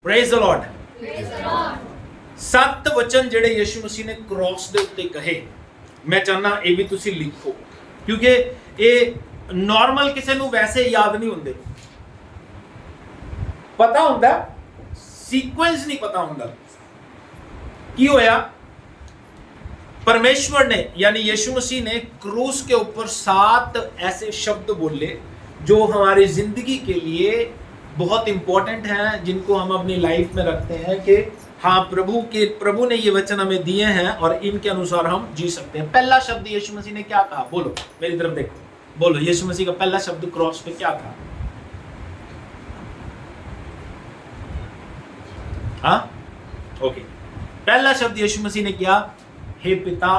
Praise the Lord. 7 वचन ਜਿਹੜੇ ਯਿਸੂ ਮਸੀਹ ਨੇ ਕ੍ਰਾਸ ਦੇ ਉੱਤੇ ਕਹੇ, ਮੈਂ ਚਾਹਨਾ ਇਹ ਵੀ ਤੁਸੀਂ ਲਿਖੋ, ਕਿਉਂਕਿ ਇਹ ਨਾਰਮਲ ਕਿਸੇ ਨੂੰ ਵੈਸੇ ਯਾਦ ਨਹੀਂ ਹੁੰਦੇ। ਪਤਾ ਹੁੰਦਾ, सीक्वेंस नहीं पता होगा। की होया, परमेश्वर ने यानी यीशु मसीह ने क्रूस के ऊपर 7 ऐसे शब्द बोले जो हमारी जिंदगी के लिए बहुत इंपॉर्टेंट हैं, जिनको हम अपनी लाइफ में रखते हैं कि हाँ प्रभु ने ये वचन हमें दिए हैं और इनके अनुसार हम जी सकते हैं। पहला शब्द यीशु मसीह ने क्या कहा, बोलो मेरी तरफ देखो, बोलो यीशु मसीह का पहला शब्द क्रॉस पे क्या था? हाँ ओके, पहला शब्द यीशु मसीह ने किया, हे पिता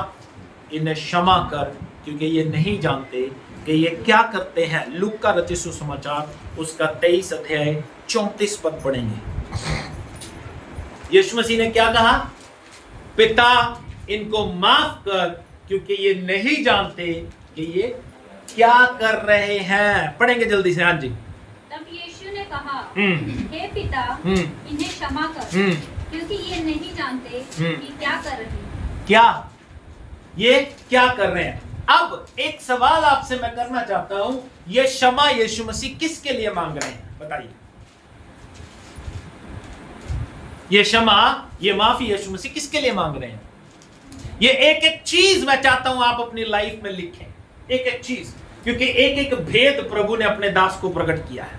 इन्हें क्षमा कर क्योंकि ये नहीं जानते कि ये क्या करते हैं। लूका रचित सुसमाचार उसका 23 अध्याय 34 पद पढ़ेंगे। यीशु मसीह ने क्या कहा? पिता इनको माफ कर क्योंकि ये नहीं जानते कि ये क्या कर रहे हैं। पढ़ेंगे जल्दी से। हाँ जी। तब यीशु ने कहा, हे पिता इन्हें क्षमा कर क्योंकि ये नहीं जानते कि क्या कर रहे हैं। क्या ये क्या कर रहे हैं? अब एक सवाल आपसे मैं करना चाहता हूं, ये क्षमा यीशु मसीह किसके लिए मांग रहे हैं? बताइए। ये क्षमा, ये माफी यीशु मसीह किसके लिए मांग रहे हैं? ये एक एक चीज मैं चाहता हूं आप अपनी लाइफ में लिखें, एक एक चीज, क्योंकि एक एक भेद प्रभु ने अपने दास को प्रकट किया है।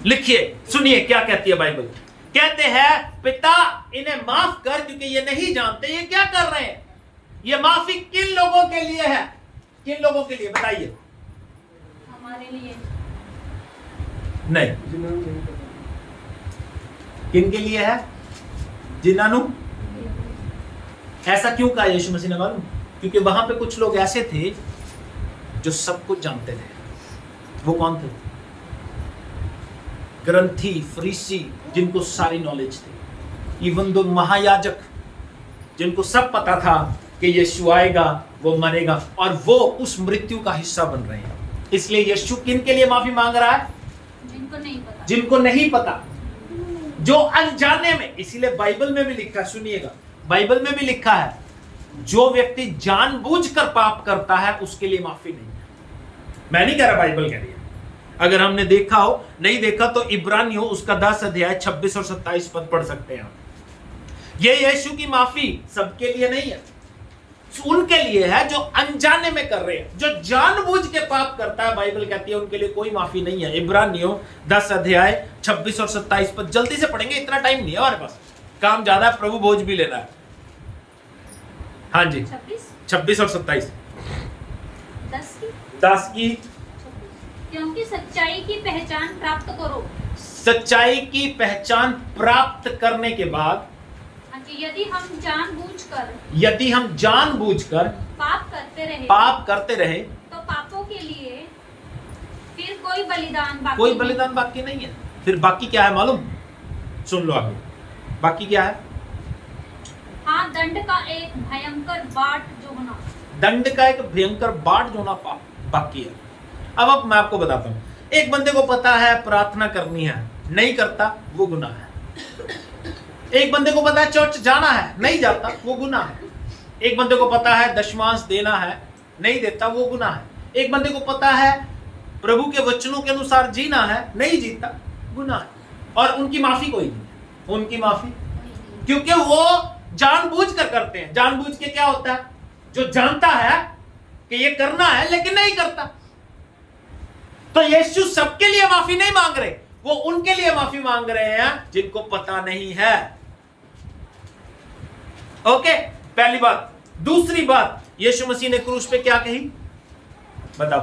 लिखिए, सुनिए क्या कहती है बाइबल। कहते हैं पिता इन्हें माफ कर क्योंकि ये नहीं जानते ये क्या कर रहे हैं। ये माफी किन लोगों के लिए है? किन लोगों के लिए बताइए? हमारे लिए नहीं, किन के लिए है? जिन्होंने। ऐसा क्यों कहा यीशु मसीह ने मालूम? क्योंकि वहां पे कुछ लोग ऐसे थे जो सब कुछ जानते थे। वो कौन थे? ग्रंथी, फरीसी, जिनको सारी नॉलेज थी। इवन दो महायाजक, जिनको सब पता था कि यीशु आएगा, वो मरेगा, और वो उस मृत्यु का हिस्सा बन रहे हैं। इसलिए यीशु किन के लिए माफी मांग रहा है? जिनको नहीं पता, जिनको नहीं पता, जो अनजाने में। इसीलिए बाइबल में भी लिखा है, सुनिएगा, बाइबल में भी लिखा है, जो व्यक्ति जानबूझकर पाप करता है उसके लिए माफी नहीं है। मैं नहीं कह रहा, बाइबल कह रही है। अगर हमने देखा हो, नहीं देखा तो इब्रानियों उसका 10 अध्याय 26 और 27 पद पढ़ सकते हैं। ये यीशु की माफी सबके लिए नहीं है, उनके लिए है जो अनजाने में कर रहे हैं। जो जानबूझ के पाप करता है, बाइबल कहती है उनके लिए कोई माफी नहीं है। इब्रानियों 10 अध्याय 26 और 27 पद जल्दी से पढ़ेंगे, इतना टाइम नहीं है हमारे पास, काम ज्यादा है, प्रभु भोज भी लेना है। हाँ जी, 26 और 27। 10 की क्योंकि सच्चाई की पहचान प्राप्त करो। सच्चाई की पहचान प्राप्त करने के बाद यदि हम जानबूझकर पाप करते रहे तो पापों के लिए फिर कोई बलिदान बाकी नहीं है। फिर बाकी क्या है मालूम? सुन लो आगे, बाकी क्या है? हाँ, दंड का एक भयंकर बाट जो होना बाकी है। अब मैं आपको बताता हूं, एक बंदे को पता है प्रार्थना करनी है, नहीं करता, वो गुनाह है। एक बंदे को पता है चर्च जाना है, नहीं जाता, वो गुनाह है। एक बंदे को पता है दशमांश देना है, नहीं देता, वो गुनाह है। एक बंदे को पता है प्रभु के वचनों के अनुसार जीना है, नहीं जीता, गुनाह है। और उनकी माफी कोई नहीं है, उनकी माफी, क्योंकि वो जानबूझ कर करते हैं। जानबूझ के क्या होता है? जो जानता है कि ये करना है लेकिन नहीं करता। तो यीशु सबके लिए माफी नहीं मांग रहे, वो उनके लिए माफी मांग रहे हैं जिनको पता नहीं है। ओके, पहली बात। दूसरी बात, यीशु मसीह ने क्रूस पे क्या कही? बताओ।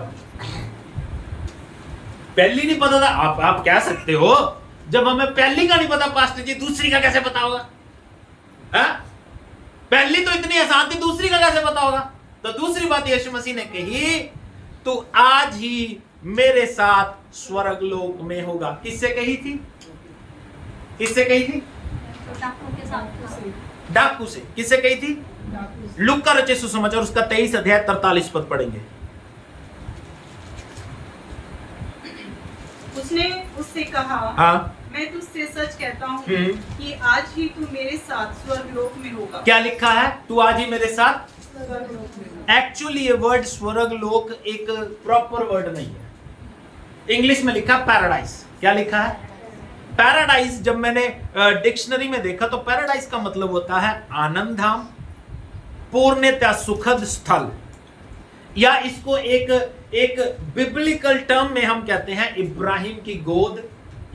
पहली नहीं पता था? आप कह सकते हो, जब हमें पहली का नहीं पता पास्टर जी, दूसरी का कैसे पता होगा? पहली तो इतनी आसान थी, दूसरी का कैसे पता होगा? तो दूसरी बात यीशु मसीह ने कही, तो आज ही मेरे साथ स्वर्ग लोक में होगा। किससे कही थी? किससे कही थी? डाकू से। किससे कही थी? लूका रचित सुसमाचार उसका 23 अध्याय 43 पद पढ़ेंगे। उसने उससे कहा, हाँ, मैं तुझसे सच कहता हूँ कि आज ही तू मेरे साथ स्वर्गलोक में होगा। क्या लिखा है? तू आज ही मेरे साथ। स्वर्गलोक में होगा। एक्चुअली ये वर्ड स्वर्गलोक एक प्रॉपर वर्ड नहीं है। इंग्लिश में लिखा पैराडाइज। क्या लिखा है? पैराडाइज। जब मैंने डिक्शनरी में देखा तो पैराडाइज का मतलब होता है आनंद धाम, पूर्णतः सुखद स्थल, या इसको एक बिब्लिकल टर्म में हम कहते हैं इब्राहिम की गोद,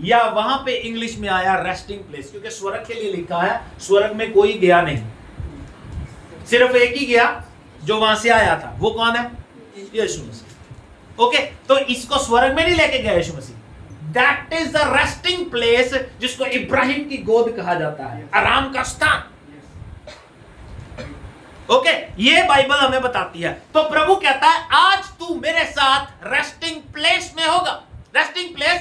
या वहां पे इंग्लिश में आया रेस्टिंग प्लेस, क्योंकि स्वर्ग के लिए लिखा है। स्वर्ग में कोई गया नहीं, सिर्फ एक ही गया जो वहां से आया था। वो कौन है? यीशु मसीह। ओके, तो इसको स्वर्ग में नहीं लेके गया यीशु मसीह। That is the resting place, जिसको इब्राहिम की गोद कहा जाता है, आराम का स्थान। ओके, ये बाइबल हमें बताती है। तो प्रभु कहता है आज तू मेरे साथ रेस्टिंग प्लेस में होगा। रेस्टिंग प्लेस,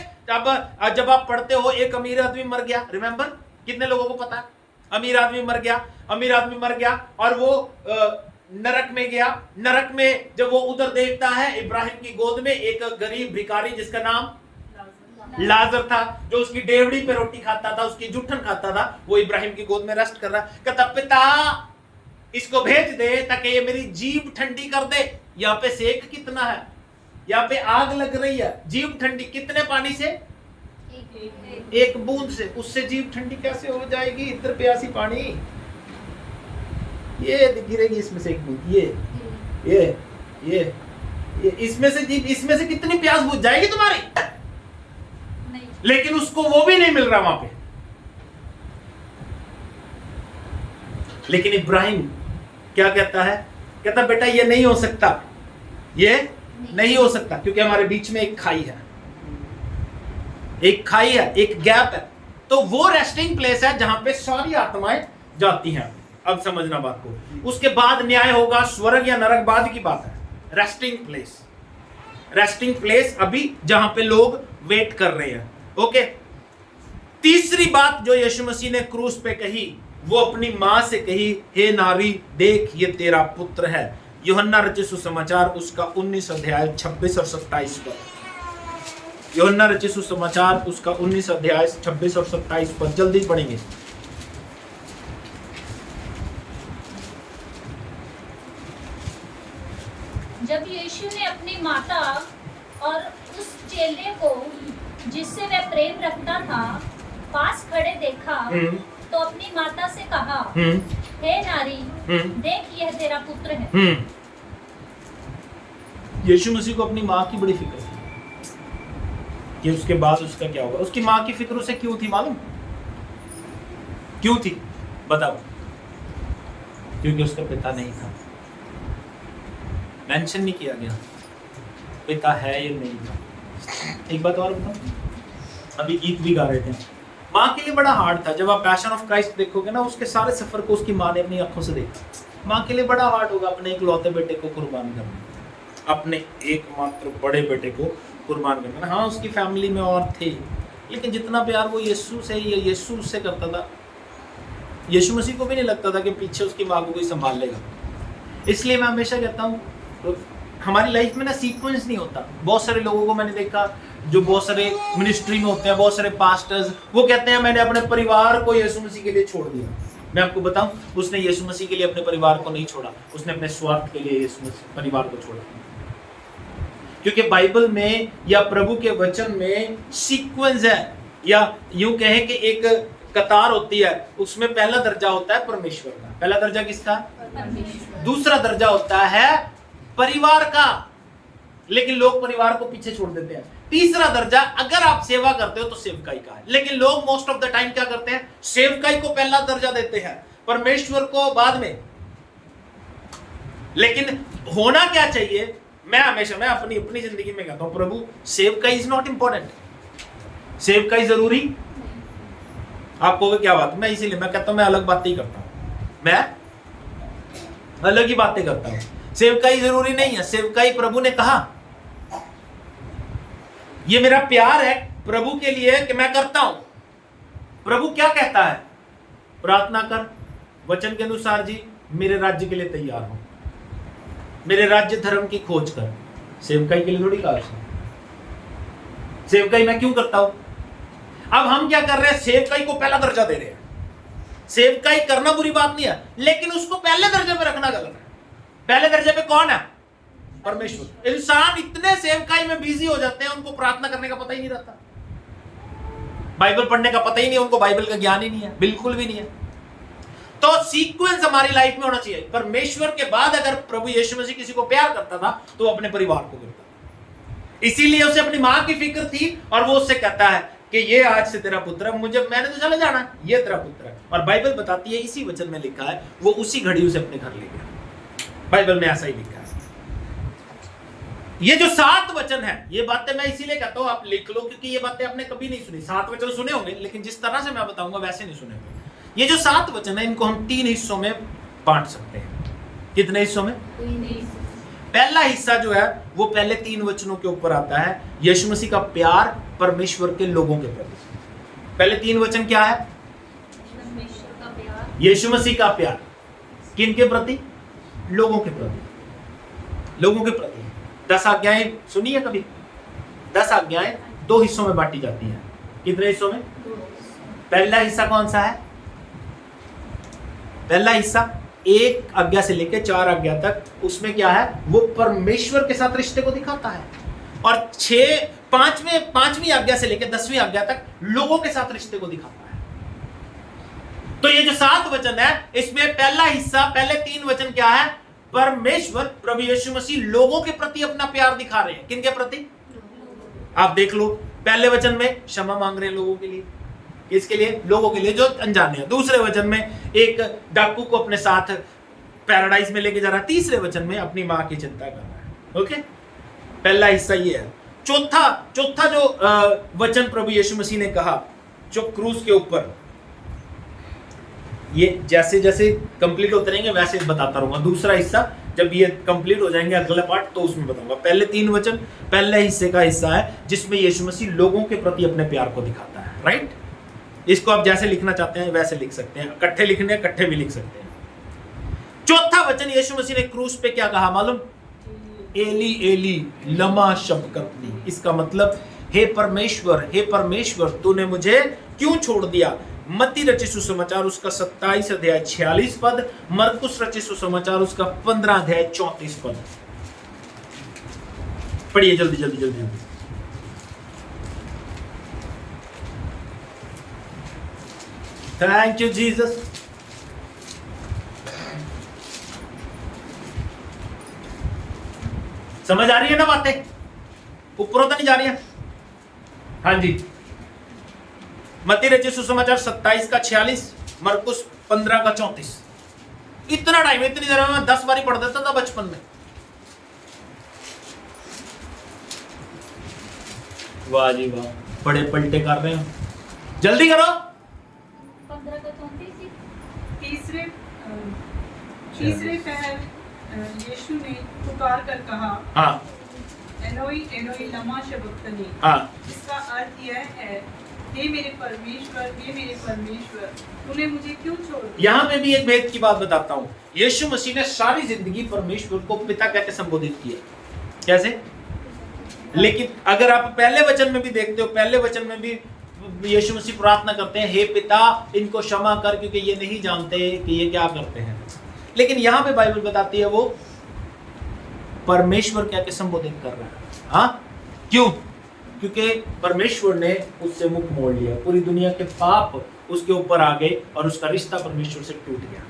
जब आप पढ़ते हो एक अमीर आदमी मर गया, रिमेंबर, कितने लोगों को पता है? अमीर आदमी मर गया और वो नरक में गया। नरक में जब वो उधर देखता है, इब्राहिम की गोद में एक गरीब भिखारी जिसका नाम लाजर था, जो उसकी डेवड़ी पे रोटी खाता था, उसकी जुठन खाता था, वो इब्राहिम की गोद में रेस्ट कर रहा। कहता पिता इसको भेज दे ताकि ये मेरी जीभ ठंडी कर दे। यहाँ पे सेक कितना है, यहाँ पे आग लग रही है, जीभ ठंडी कितने पानी से? एक बूंद से। उससे जीभ ठंडी कैसे हो जाएगी? इधर प्यासी पानी, ये गिरेगी इसमें से एक बूंद, ये इसमें से जीभ, इसमें से कितनी प्यास बुझ जाएगी तुम्हारी? नहीं। लेकिन उसको वो भी नहीं मिल रहा वहां पे। लेकिन इब्राहिम क्या कहता है? कहता बेटा ये नहीं हो सकता, ये नहीं हो सकता, क्योंकि हमारे बीच में एक खाई है, एक गैप है। तो वो रेस्टिंग प्लेस है जहां पे सारी आत्माएं जाती हैं। अब समझना बात को। उसके बाद न्याय होगा, स्वर्ग या नरक बाद की बात है। रेस्टिंग प्लेस अभी जहां पे लोग वेट कर रहे हैं। ओके, तीसरी बात जो यीशु मसीह ने क्रूस पे कही, वो अपनी मां से कही, हे नारी देख ये तेरा पुत्र है। यूहन्ना रचित सुसमाचार उसका 19 अध्याय 26 और 27 पर। यूहन्ना रचित सुसमाचार उसका 19 अध्याय 26 और 27 पर जल्दी पढ़ेंगे। जब यीशु ने अपनी माता और उस चेले को जिससे वह प्रेम रखता था पास खड़े देखा, तो अपनी माता से कहा, हे नारी देख यह तेरा पुत्र है। यीशु मसीह को अपनी माँ की बड़ी फिक्र थी कि उसके बाद उसका क्या होगा। उसकी माँ की फिक्र उसे क्यों थी मालूम? क्यों थी बताओ? क्योंकि उसका पिता नहीं था। मेंशन नहीं किया गया पिता है या नहीं था। एक बात और बताओ, अभी गीत भी गा रहे थे, माँ के लिए बड़ा हार्ड था। जब आप पैशन ऑफ क्राइस्ट देखोगे ना, उसके सारे सफर को उसकी माँ ने अपनी आंखों से देखा। माँ के लिए बड़ा हार्ड होगा अपने इकलौते बेटे को कुर्बान करना, अपने एकमात्र बड़े बेटे को कुर्बान करना। हाँ, उसकी फैमिली में और थे, लेकिन जितना प्यार वो यीशु से या यीशु उससे करता था, यीशु मसीह को भी नहीं लगता था कि पीछे उसकी माँ को कोई संभाल लेगा। इसलिए मैं हमेशा कहता हूँ, तो हमारी लाइफ में ना सीक्वेंस नहीं होता। बहुत सारे लोगों को मैंने देखा जो बहुत सारे मिनिस्ट्री में होते हैं, बहुत सारे पास्टर्स, वो कहते हैं मैंने अपने परिवार को यीशु मसीह के लिए छोड़ दिया। मैं आपको बताऊं, उसने यीशु मसीह के लिए अपने परिवार को नहीं छोड़ा, उसने अपने स्वार्थ के लिए यीशु मसीह परिवार को छोड़ा। क्योंकि बाइबल में या प्रभु के वचन में सीक्वेंस है, या यूं कहें कि एक कतार होती है, उसमें पहला दर्जा होता है परमेश्वर का। पहला दर्जा किसका? परमेश्वर। दूसरा दर्जा होता है परिवार का, लेकिन लोग परिवार को पीछे छोड़ देते हैं। तीसरा दर्जा, अगर आप सेवा करते हो तो सेवकाई का है, लेकिन लोग मोस्ट ऑफ द टाइम क्या करते हैं? सेवकाई को पहला दर्जा देते हैं, परमेश्वर को बाद में। लेकिन होना क्या चाहिए? मैं अपनी जिंदगी में कहता हूं, प्रभु सेवकाई इज नॉट इंपॉर्टेंट। सेवकाई जरूरी? आपको क्या बात? मैं इसीलिए मैं कहता हूं, मैं अलग बातें ही करता हूं, मैं अलग ही बातें करता हूं। सेवकाई जरूरी नहीं है। सेवकाई प्रभु ने कहा, ये मेरा प्यार है प्रभु के लिए कि मैं करता हूं। प्रभु क्या कहता है? प्रार्थना कर, वचन के अनुसार जी, मेरे राज्य के लिए तैयार हो, मेरे राज्य धर्म की खोज कर। सेवकाई के लिए थोड़ी कहा। सेवकाई मैं क्यों करता हूं? अब हम क्या कर रहे हैं, सेवकाई को पहला दर्जा दे रहे हैं। सेवकाई करना बुरी बात नहीं है, लेकिन उसको पहले दर्जे पे रखना गलत है। पहले दर्जे पे कौन है? परमेश्वर। इंसान इतने सेवकाई में बिजी हो जाते हैं, उनको प्रार्थना करने का पता ही नहीं रहता, बाइबल पढ़ने का पता ही नहीं, उनको बाइबल का ज्ञान ही नहीं है, बिल्कुल भी नहीं है। तो सीक्वेंस हमारी लाइफ में होना चाहिए। परमेश्वर के बाद अगर प्रभु यीशु मसीह किसी को प्यार करता था तो वो अपने परिवार को करता था। इसीलिए उसे अपनी मां की फिक्र थी, और वो उससे कहता है कि ये आज से तेरा पुत्र है, मैंने तो चले जाना, ये तेरा पुत्र है। और बाइबल बताती है, इसी वचन में लिखा है, वो उसी घड़ी उसे अपने घर ले गया। बाइबल में ऐसा ही लिखा है। ये जो 7 वचन है, ये बातें मैं इसीलिए कहता हूं आप लिख लो, क्योंकि ये बातें आपने कभी नहीं सुनी। 7 वचन सुने होंगे, लेकिन जिस तरह से मैं बताऊंगा वैसे नहीं सुने होंगे। ये जो 7 वचन है, इनको हम 3 हिस्सों में बांट सकते हैं। कितने हिस्सों में? पहला हिस्सा जो है वो पहले 3 वचनों के ऊपर आता है, यीशु मसीह का प्यार परमेश्वर के लोगों के प्रति। पहले 3 वचन क्या है? यीशु मसीह का प्यार किन के प्रति? लोगों के प्रति। लोगों के प्रति 10 आज्ञाएं सुनी है कभी? 10 आज्ञाएं 2 हिस्सों में बांटी जाती हैं। कितने हिस्सों में? पहला हिस्सा कौन सा है? पहला हिस्सा 1 आज्ञा से लेकर 4 आज्ञा तक, उसमें क्या है? वो परमेश्वर के साथ रिश्ते को दिखाता है। और 5वीं आज्ञा से लेकर 10वीं आज्ञा तक लोगों के साथ रिश्ते को दिखाता है। तो ये जो 7 वचन है, इसमें पहला हिस्सा, पहले 3 वचन क्या है? परमेश्वर प्रभु यीशु मसीह लोगों के प्रति अपना प्यार दिखा रहे हैं। किनके प्रति? आप देख लो, पहले वचन में क्षमा मांग रहे हैं लोगों के लिए। इसके लिए? लोगों के लिए जो अनजाने हैं। दूसरे वचन में एक डाकू को अपने साथ पैराडाइज में लेके जा रहा है। तीसरे वचन में अपनी मां की चिंता कर रहा है। ओके, पहला हिस्सा ये है। चौथा जो वचन प्रभु यीशु मसीह ने कहा, जो क्रूस के ऊपर, ये जैसे जैसे कंप्लीट होते रहेंगे वैसे बताता रहूंगा। दूसरा हिस्सा जब ये कंप्लीट हो जाएंगे अगला पार्ट, तो उसमें बताऊंगा। पहले 3 वचन पहले हिस्से का हिस्सा है, जिसमें यीशु मसीह लोगों के प्रति अपने प्यार को दिखाता है। राइट? इसको आप जैसे लिखना चाहते हैं वैसे लिख सकते हैं, इकट्ठे लिखने इकट्ठे भी लिख सकते हैं। चौथा वचन यीशु मसीह ने क्रूस पे क्या कहा मालूम? एली एली लमा शबक्तनी। इसका मतलब, हे परमेश्वर तूने मुझे क्यों छोड़ दिया। मत्ती रचित सुसमाचार उसका 27 अध्याय 46 पद, मरकुस रचित सुसमाचार उसका 15 अध्याय 34 पद। पढ़िए जल्दी जल्दी जल्दी जल्दी। Thank you Jesus. समझ आ रही है ना बातें? ऊपरों तो नहीं जा रही है? हाँ जी। मत्ती रचित सुसमाचार 27 का 46, मरकुस 15 का 34। इतना टाइम, इतनी देर में मैं 10 बारी पढ़ देता था बचपन में। वाह जी वाह, बड़े पलटे कर रहे हो, जल्दी करो। 15 का 34। तीसरे पहर यीशु ने पुकार कर कहा, हाँ, एलोई एलोई लमा शबक्तनी। हाँ। इसका अर्थ यह है, हे मेरे परमेश्वर तूने मुझे क्यों छोड़ दिया। यहाँ पे भी एक भेद की बात बताता हूँ। यीशु मसीह ने सारी जिंदगी परमेश्वर को पिता कहकर संबोधित किया। कैसे? लेकिन अगर आप पहले वचन में भी देखते हो, पहले वचन में भी यीशु मसीह प्रार्थना करते हैं, हे पिता इनको क्षमा कर, क्योंकि ये नहीं जानते कि ये क्या करते हैं। लेकिन यहाँ पे बाइबल बताती है वो परमेश्वर क्या के संबोधित कर रहा है। हाँ, क्यों? क्योंकि परमेश्वर ने उससे मुख मोड़ लिया, पूरी दुनिया के पाप उसके ऊपर आ गए और उसका रिश्ता परमेश्वर से टूट गया।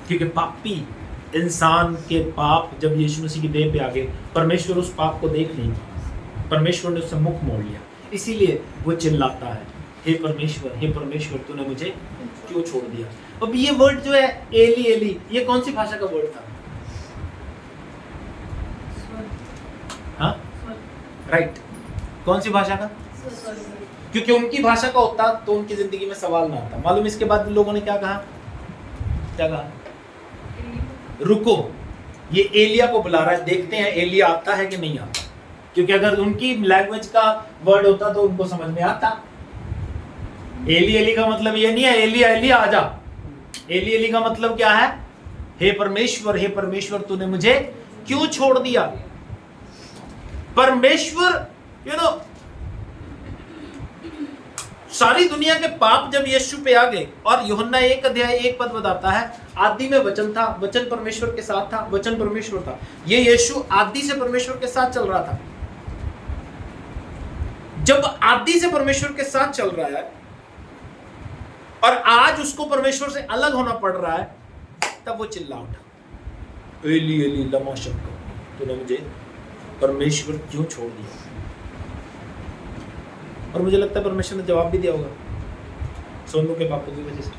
क्योंकि पापी इंसान के पाप जब यीशु मसीह की देह पे आ गए, परमेश्वर उस पाप को देख नहीं पाया, परमेश्वर ने उससे मुख मोड़ लिया। इसीलिए वो चिल्लाता है, हे परमेश्वर तूने मुझे क्यों छोड़ दिया। अब ये वर्ड जो है एली एली, ये कौन सी भाषा का वर्ड था? हाँ, राइट। कौन सी भाषा का? क्योंकि उनकी भाषा का होता तो उनकी जिंदगी में सवाल ना आता। मालूम इसके बाद लोगों ने क्या कहा? रुको, ये एलिया को बुला रहा है, देखते हैं एलिया आता है कि नहीं आता। क्योंकि अगर उनकी लैंग्वेज का वर्ड होता तो उनको समझ में आता। एली एली का मतलब ये नहीं है एलिया एलिया आ जा। एली एली का मतलब क्या है? हे परमेश्वर तूने मुझे क्यों छोड़ दिया। परमेश्वर सारी दुनिया के पाप जब यीशु पे आ गए, और यूहन्ना 1:1 बताता है, आदि में वचन था, वचन परमेश्वर के साथ था, वचन परमेश्वर था। ये यीशु आदि से परमेश्वर के साथ चल रहा था। जब आदि से परमेश्वर के साथ चल रहा है और आज उसको परमेश्वर से अलग होना पड़ रहा है, तब वो चिल्ला उठा, एली एली लमा शब्बक्तानी, तूने मुझे परमेश्वर क्यों छोड़ दिया। और मुझे लगता है परमेश्वर ने जवाब भी दिया होगा, सोनू के पापों की वजह से।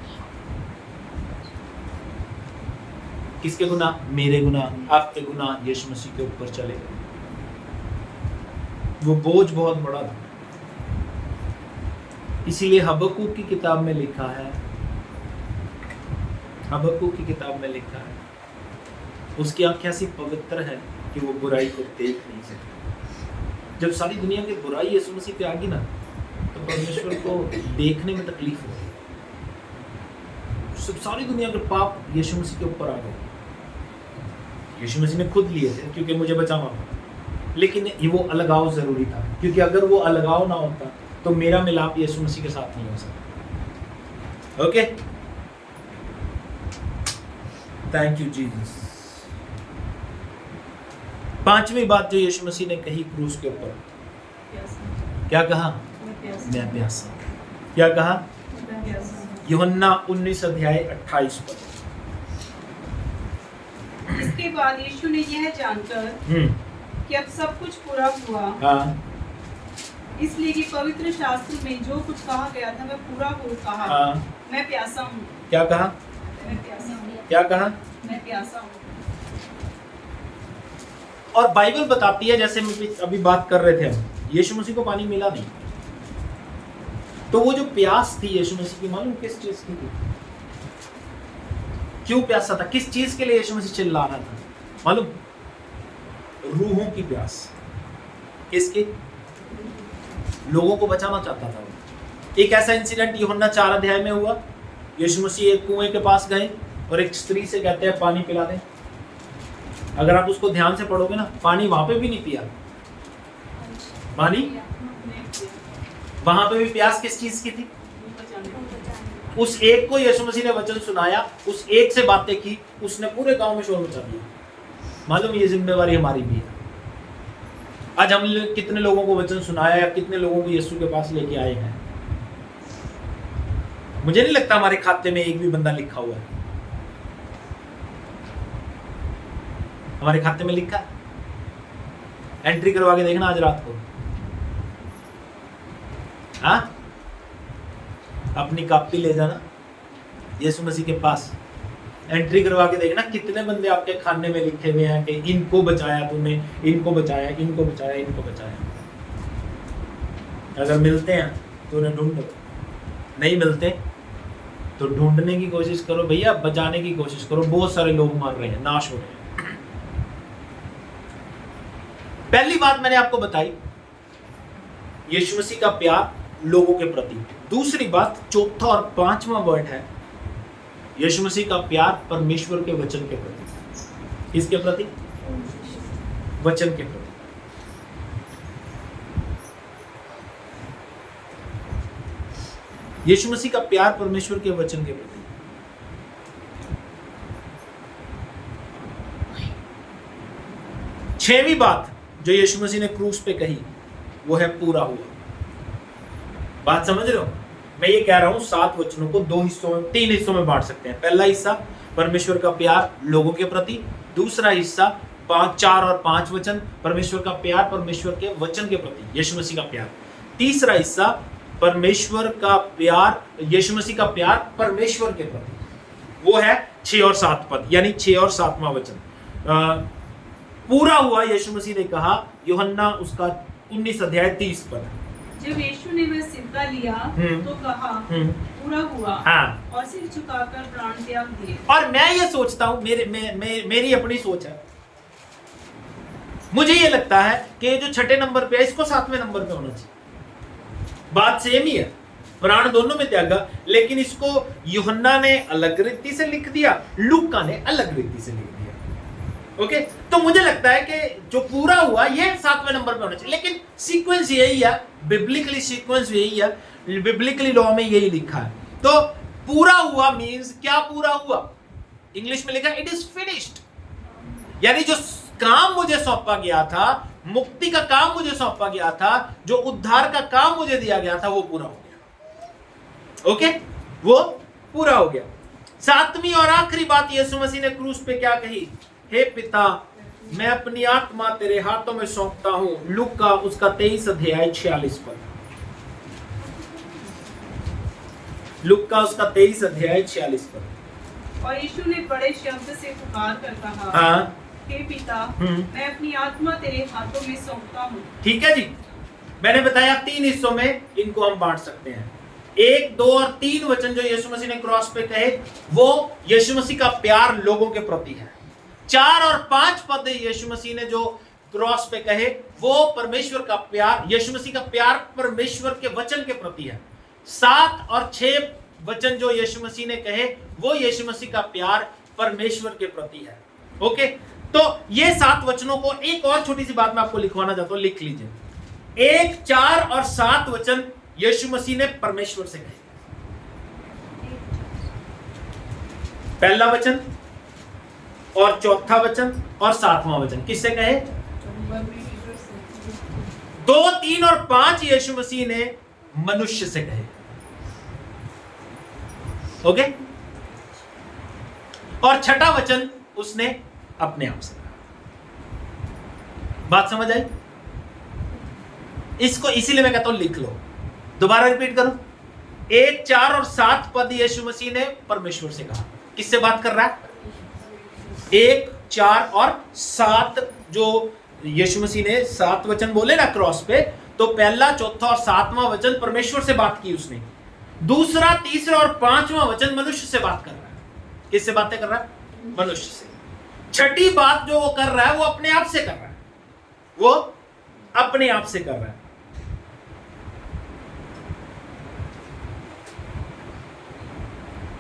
किसके गुनाह? मेरे गुनाह, आपके गुनाह यीशु मसीह के ऊपर चले गए। वो बोझ बहुत बड़ा था। इसीलिए हबक्कूक की किताब में लिखा है, हबक्कूक की किताब में लिखा है, उसकी आंखें ऐसी पवित्र है कि वो बुराई को देख नहीं सकती। जब सारी दुनिया की बुराई यीशु मसीह पे आ गई ना, तो परमेश्वर को देखने में तकलीफ होती है। सब सारी दुनिया के पाप यीशु मसीह के ऊपर आ गए। यीशु मसीह ने खुद लिए थे क्योंकि मुझे बचाना था, लेकिन वो अलगाव जरूरी था, क्योंकि अगर वो अलगाव ना होता तो मेरा मिलाप यीशु मसीह के साथ नहीं हो सकता। Okay, thank you Jesus. पांचवी बात जो यीशु मसीह ने कही क्रूस के ऊपर, क्या कहा? मैं प्यासा। क्या कहा? यूहन्ना 19:28 पर। इसके बाद यीशु ने यह जानकर कि अब सब कुछ पूरा हुआ, हाँ, इसलिए कि पवित्र शास्त्र में जो कुछ कहा गया था वह पूरा हो कहा, हाँ। मैं प्यासा हूँ। क्या कहा? मैं प्यासा हूँ। क्या कहा? मैं प्यासा हूँ। और बाइबल बताती है, जैसे अभी बात कर रहे थे हम, यीशु मसीह को पानी मिला नहीं, तो वो जो प्यास थी यीशु मसीह की, मालूम किस चीज की थी? क्यों प्यासा था? किस चीज के लिए यीशु मसीह चिल्ला रहा था? मालूम? रूहों की प्यास। किसकी? लोगों को बचाना चाहता था वो। एक ऐसा इंसिडेंट यूहन्ना 4 में हुआ। यीशु मसीह एक कुएं के पास गए और एक स्त्री से कहते हैं पानी पिला दे। अगर आप उसको ध्यान से पढ़ोगे ना, पानी वहां पे भी नहीं पिया, पानी वहां पे भी प्यास किस चीज की थी? उस एक को यीशु मसीह ने वचन सुनाया, उस एक से बातें की, उसने पूरे गांव में शोर मचा दिया। मालूम ये जिम्मेवारी हमारी भी है। आज हम कितने लोगों को वचन सुनाया या कितने लोगों को यीशु के पास लेके आए हैं? मुझे नहीं लगता हमारे खाते में एक भी बंदा लिखा हुआ है। हमारे खाते में लिखा, एंट्री करवा के देखना आज रात को। हाँ, अपनी कॉपी ले जाना यीशु मसीह के पास, एंट्री करवा के देखना कितने बंदे आपके खाने में लिखे हुए हैं कि इनको बचाया तूने, इनको बचाया, इनको बचाया, इनको बचाया। अगर मिलते हैं तो उन्हें ढूंढो, नहीं मिलते तो ढूंढने की कोशिश करो भैया, बचाने की कोशिश करो। बहुत सारे लोग मर रहे हैं, नाश हो रहे हैं। पहली बात मैंने आपको बताई, यीशु मसीह का प्यार लोगों के प्रति। दूसरी बात, चौथा और पांचवा वर्ड है यीशु मसीह का प्यार परमेश्वर के वचन के प्रति। किसके प्रति? वचन के प्रति। यीशु मसीह का प्यार परमेश्वर के वचन के प्रति। छठवीं बात जो यीशु मसीह ने क्रूस पे कही, वो है पूरा हुआ। बात समझ रहे हो? मैं ये कह रहा हूं 7 वचनों को 3 हिस्सों में बांट सकते हैं। पहला हिस्सा परमेश्वर का प्यार लोगों के प्रति, दूसरा हिस्सा 4 और 5 वचन परमेश्वर का प्यार परमेश्वर के वचन के प्रति, यीशु मसीह का प्यार। तीसरा हिस्सा परमेश्वर का प्यार, यीशु मसीह का प्यार परमेश्वर के प्रति, वो है 6 और 7 पद, यानी 6 और 7वां वचन। पूरा हुआ यीशु मसीह ने कहा, यूहन्ना उसका 19:30 पद। जब यीशु ने वह सिक्का लिया तो कहा पूरा हुआ, हाँ। और सिर झुकाकर प्राण त्याग दिए। और मैं ये सोचता हूं, मेरी अपनी सोच है, मुझे ये लगता है कि जो 6 नंबर पे है इसको 7वें नंबर पे होना चाहिए। बात सेम ही है, प्राण दोनों में त्यागा, लेकिन इसको यूहन्ना ने अलग रीति से लिख दिया, लूका ने अलग रीति से लिख दिया। ओके, तो मुझे लगता है कि जो पूरा हुआ ये 7वें नंबर पे होना चाहिए, लेकिन सीक्वेंस यही है, बिब्लिकली सीक्वेंस यही है। बिब्लिकली लॉ में यही लिखा है। तो पूरा हुआ मींस क्या पूरा हुआ? इंग्लिश में लिखा है इट इज फिनिश्ड, यानी जो काम मुझे सौंपा गया था, मुक्ति का काम मुझे सौंपा गया था, जो उद्धार का काम मुझे दिया गया था, वो पूरा हो गया। ओके, वो पूरा हो गया। सातवीं और आखिरी बात यीशु मसीह ने क्रूस पे क्या कही? हे पिता, मैं अपनी आत्मा तेरे हाथों में सौंपता हूं। लूका उसका 23 अध्याय 46 पद। लूका उसका 23 अध्याय 46 पद। और यीशु ने बड़े शब्द से पुकार कर कहा, हाँ, हे पिता, मैं अपनी आत्मा तेरे हाथों में सौंपता हूँ। ठीक है जी। मैंने बताया 3 हिस्सों में इनको हम बांट सकते हैं। 1, 2 और 3 वचन जो यीशु मसीह ने क्रॉस पे कहे, वो यीशु मसीह का प्यार लोगों के प्रति है। 4 और 5 पद यीशु मसीह ने जो क्रॉस पे कहे, वो परमेश्वर का प्यार, यीशु मसीह का प्यार परमेश्वर के वचन के प्रति है। 7 और 6 वचन जो यीशु मसीह ने कहे, वो यीशु मसीह का प्यार परमेश्वर के प्रति है। ओके, तो ये 7 वचनों को एक और छोटी सी बात मैं आपको लिखवाना चाहता हूं, लिख लीजिए। 1, 4 और 7 वचन यीशु मसीह ने परमेश्वर से कहे। पहला वचन और चौथा वचन और 7वां वचन किससे कहे? 2, 3 और 5 यीशु मसीह ने मनुष्य से कहे। ओके, और छठा वचन उसने अपने आप से कहा। बात समझ आई? इसको इसीलिए मैं कहता हूं लिख लो। दोबारा रिपीट करो। 1, 4 और 7 पद यीशु मसीह ने परमेश्वर से कहा। किससे बात कर रहा है? 1, 4 और 7 जो यीशु मसीह ने 7 वचन बोले ना क्रॉस पे, तो पहला, चौथा और 7वां वचन परमेश्वर से बात की उसने। दूसरा, तीसरा और 5वां वचन मनुष्य से बात कर रहा है। किससे बातें कर रहा है? मनुष्य से। छठी बात जो वो कर रहा है, वो अपने आप से कर रहा है। वो अपने आप से कर रहा है।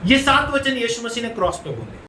ये 7 वचन यीशु मसीह ने क्रॉस पे बोले।